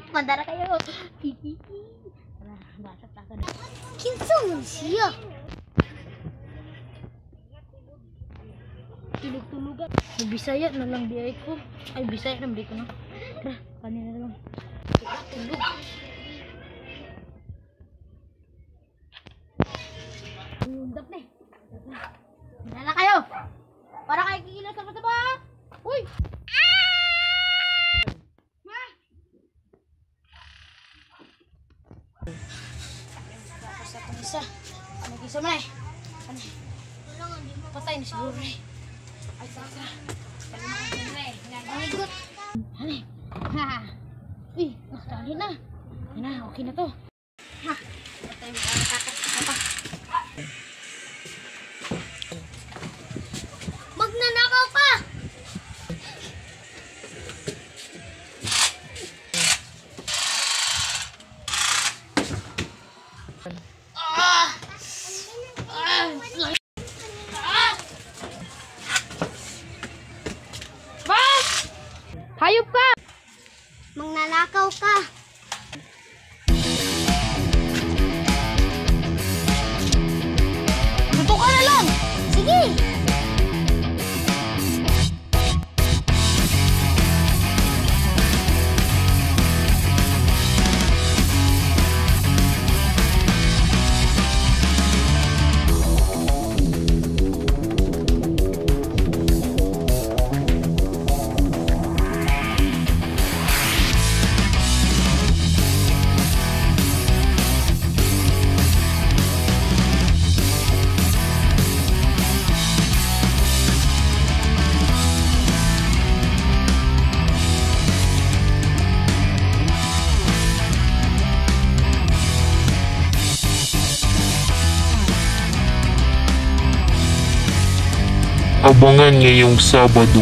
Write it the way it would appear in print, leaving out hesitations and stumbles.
Mandara kayo. Kinsa man siya? Tulog-tulugan. Bisaya na lang biyay ko. Ay, Bisaya na biyay ko na. Tara, kanina na lang. Tulog. Undap na eh. Mandara kayo. Para kayo kikilang sa mataba. Uy! Isa. Nag-isa mo na eh. Patay na siguro na eh. Ay, taka. Palimutan na eh. Nagamigot. Hani. Ha. Uy, nakatali na. Yan na, okay na to. Ha. Patay mo ka natakas. Apa. Magnanakaw ka! Hayop ka! Magnanakaw ka! Tutok ka na lang! Sige! Abangan ngayong Sabado